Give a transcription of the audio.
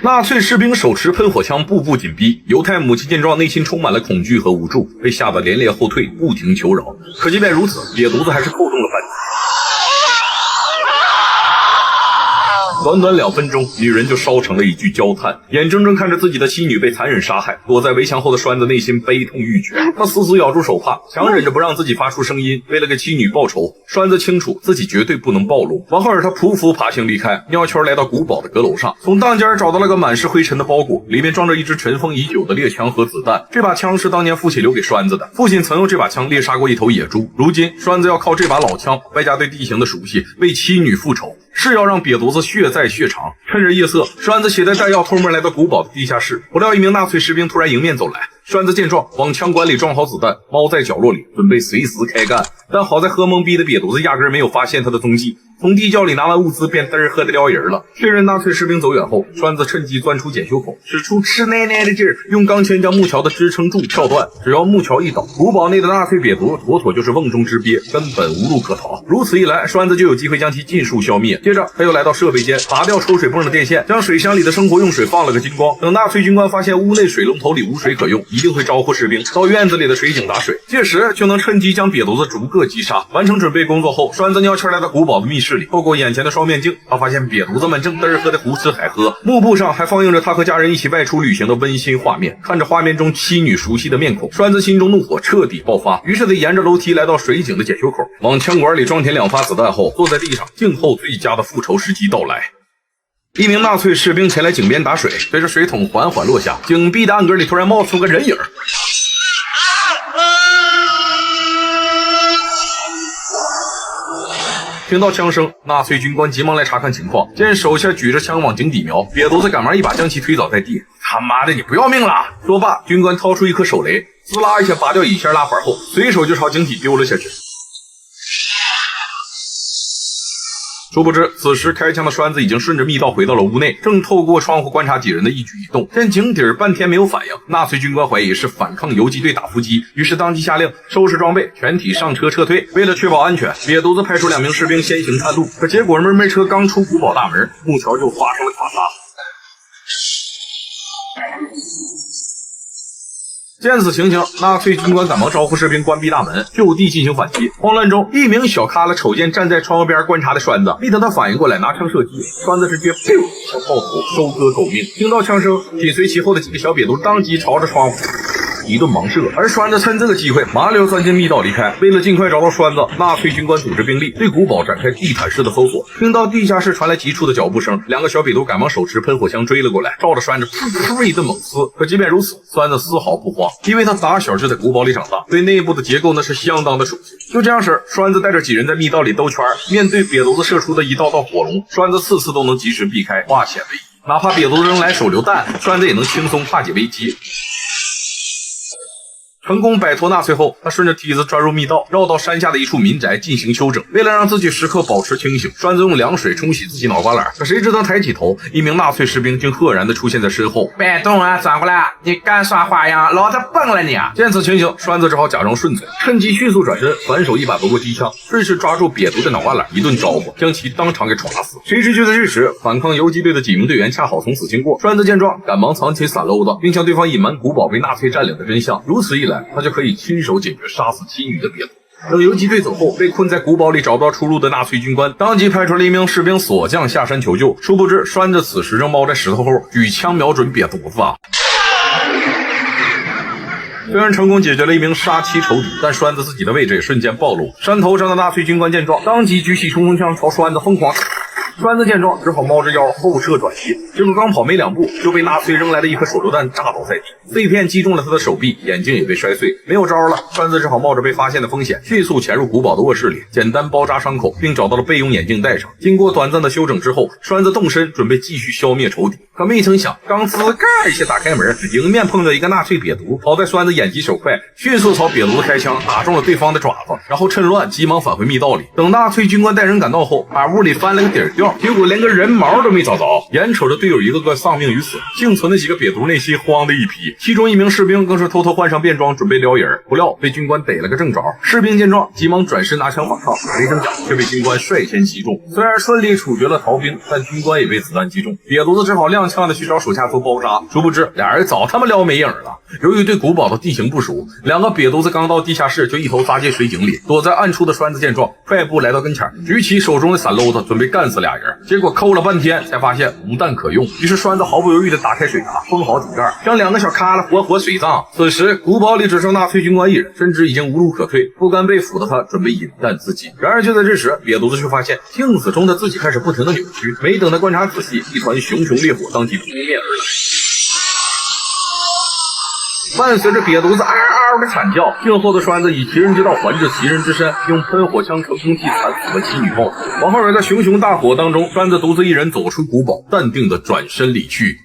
纳粹士兵手持喷火枪，步步紧逼。犹太母亲见状，内心充满了恐惧和无助，被吓得连连后退，不停求饶。可即便如此，瘪犊子还是扣动了扳机。短短2分钟，女人就烧成了一具焦炭，眼睁睁看着自己的妻女被残忍杀害。躲在围墙后的栓子内心悲痛欲绝，他死死咬住手帕，强忍着不让自己发出声音。为了给妻女报仇，栓子清楚自己绝对不能暴露。王浩尔他匍匐爬行离开，尿圈来到古堡的阁楼上，从当间找到了个满是灰尘的包裹，里面装着一支尘封已久的猎枪和子弹。这把枪是当年父亲留给栓子的，父亲曾用这把枪猎杀过一头野猪，如今栓子要靠这把老枪，外加对地形的熟悉，为妻女复仇。是要让瘪犊子血债血偿。趁着夜色，栓子携带弹药偷摸来到古堡的地下室，不料一名纳粹士兵突然迎面走来。栓子见状，往枪管里装好子弹，猫在角落里准备随时开干。但好在喝懵逼的瘪犊子压根没有发现他的踪迹，从地窖里拿完物资便嘚儿喝的撩人了。确认纳粹士兵走远后，栓子趁机钻出检修口，使出吃奶奶的劲儿，用钢钎将木桥的支撑柱撬断。只要木桥一倒，古堡内的纳粹瘪犊子妥妥就是瓮中之鳖，根本无路可逃。如此一来，栓子就有机会将其尽数消灭。接着他又来到设备间，拔掉抽水泵的电线，将水箱里的生活用水放了个精光。等纳粹军官发现屋内水龙头里无水可用，一定会招呼士兵到院子里的水井打水，届时就能趁机将瘪犊子逐个击杀。完成准备工作后，栓子尿气来到古堡的密室里，透过眼前的双面镜，他发现瘪犊子们正嘚儿喝的胡吃海喝，幕布上还放映着他和家人一起外出旅行的温馨画面。看着画面中妻女熟悉的面孔，栓子心中怒火彻底爆发，于是得沿着楼梯来到水井的检修口，往枪管里装填2发子弹后，坐在地上静候最佳的复仇时机到来。一名纳粹士兵前来井边打水，随着水桶缓缓落下，井壁的暗格里突然冒出个人影。听到枪声，纳粹军官急忙来查看情况，见手下举着枪往井底瞄，瘪犊子赶忙一把将其推倒在地。他妈的，你不要命了！说罢，军官掏出一颗手雷，滋啦一下拔掉乙线拉环后，随手就朝井底丢了下去。殊不知，此时开枪的栓子已经顺着密道回到了屋内，正透过窗户观察几人的一举一动。见井底半天没有反应，纳粹军官怀疑是反抗游击队打伏击，于是当即下令收拾装备，全体上车撤退。为了确保安全，瘪犊子派出2名士兵先行探路，可结果门车刚出古堡大门，木桥就发生了垮塌。见此情形，纳粹军官赶忙招呼士兵关闭大门，就地进行反击。慌乱中，一名小咖拉瞅见站在窗户边观察的栓子，没等他反应过来，拿枪射击，栓子直接砰向炮头收割狗命。听到枪声，紧随其后的几个小瘪犊当即朝着窗户一顿盲射，而栓子趁这个机会麻溜钻进密道离开。为了尽快找到栓子，纳粹军官组织兵力对古堡展开地毯式的搜索。听到地下室传来急促的脚步声，2个小瘪犊赶忙手持喷火枪追了过来，照着栓子噗噗一顿猛呲。可即便如此，栓子丝毫不慌，因为他打小就在古堡里长大，对内部的结构那是相当的熟悉。就这样式，栓子带着几人在密道里兜圈，面对瘪犊子射出的一道道火龙，栓子次次都能及时避开，化险为夷。哪怕瘪犊子扔来手榴弹，栓子也能轻松化解危机。成功摆脱纳粹后，他顺着梯子钻入密道，绕到山下的一处民宅进行休整。为了让自己时刻保持清醒，栓子用凉水冲洗自己脑瓜篮。可谁知道抬起头，一名纳粹士兵竟赫然地出现在身后。别动啊，转过来！你敢耍花样，老子崩了你啊！见此情形，栓子只好假装顺从，趁机迅速转身，反手一把夺过机枪，顺势抓住瘪犊的脑瓜篮，一顿招呼，将其当场给戳死。谁知就在这时，反抗游击队的几名队员恰好从此经过。栓子见状，赶忙藏起散篓子，并向对方隐瞒古堡被纳粹占领的真相。如此一来，他就可以亲手解决杀死妻女的瘪犊。等游击队走后，被困在古堡里找不到出路的纳粹军官当即派出了1名士兵锁将下山求救。殊不知，栓子此时正猫在石头后，举枪瞄准瘪犊子。虽然成功解决了1名杀妻仇敌，但栓子自己的位置也瞬间暴露。山头上的纳粹军官见状，当即举起冲锋枪朝栓子疯狂。栓子见状，只好猫着腰后撤转移，结果刚跑没2步，就被纳粹扔来的一颗手榴弹炸倒在地，碎片击中了他的手臂，眼睛也被摔碎，没有招了。栓子只好冒着被发现的风险，迅速潜入古堡的卧室里，简单包扎伤口，并找到了备用眼镜戴上。经过短暂的休整之后，栓子动身准备继续消灭仇敌，可没曾想，刚呲嘎一下打开门，迎面碰到一个纳粹瘪犊。好在栓子眼疾手快，迅速朝瘪犊子开枪，打中了对方的爪子，然后趁乱急忙返回密道里。等纳粹军官带人赶到后，把屋里翻了个底儿掉，冒，结果连个人毛都没找着。眼瞅着队友一个个丧命于死，幸存的几个瘪犊内心慌的一批，其中一名士兵更是偷偷换上便装准备撩人，不料被军官逮了个正着。士兵见状急忙转身拿枪反抗，没成想却被军官率先击中。虽然顺利处决了逃兵，但军官也被子弹击中，瘪犊子只好踉跄的去找手下做包扎，殊不知俩人早他妈撩没影了。由于对古堡的地形不熟，两个瘪犊子刚到地下室就一头扎进水井里。躲在暗处的栓子见状，快步来到跟前，举起手中的伞篓子准备干死俩人，结果抠了半天才发现无弹可用，于是栓子毫不犹豫地打开水闸，封好井盖，将两个小咖了活活水葬。此时古堡里只剩纳粹军官一人，甚至已经无路可退，不甘被俘的他准备饮弹自尽。然而就在这时，瘪犊子却发现镜子中的自己开始不停地扭曲，没等他观察仔细，一团熊熊烈火当即扑面而来。伴随着瘪犊子嗷嗷的惨叫，静候的栓子以其人之道还治其人之身，用喷火枪成功替惨死的妻女报仇。往后在熊熊大火当中，栓子独自一人走出古堡，淡定地转身离去。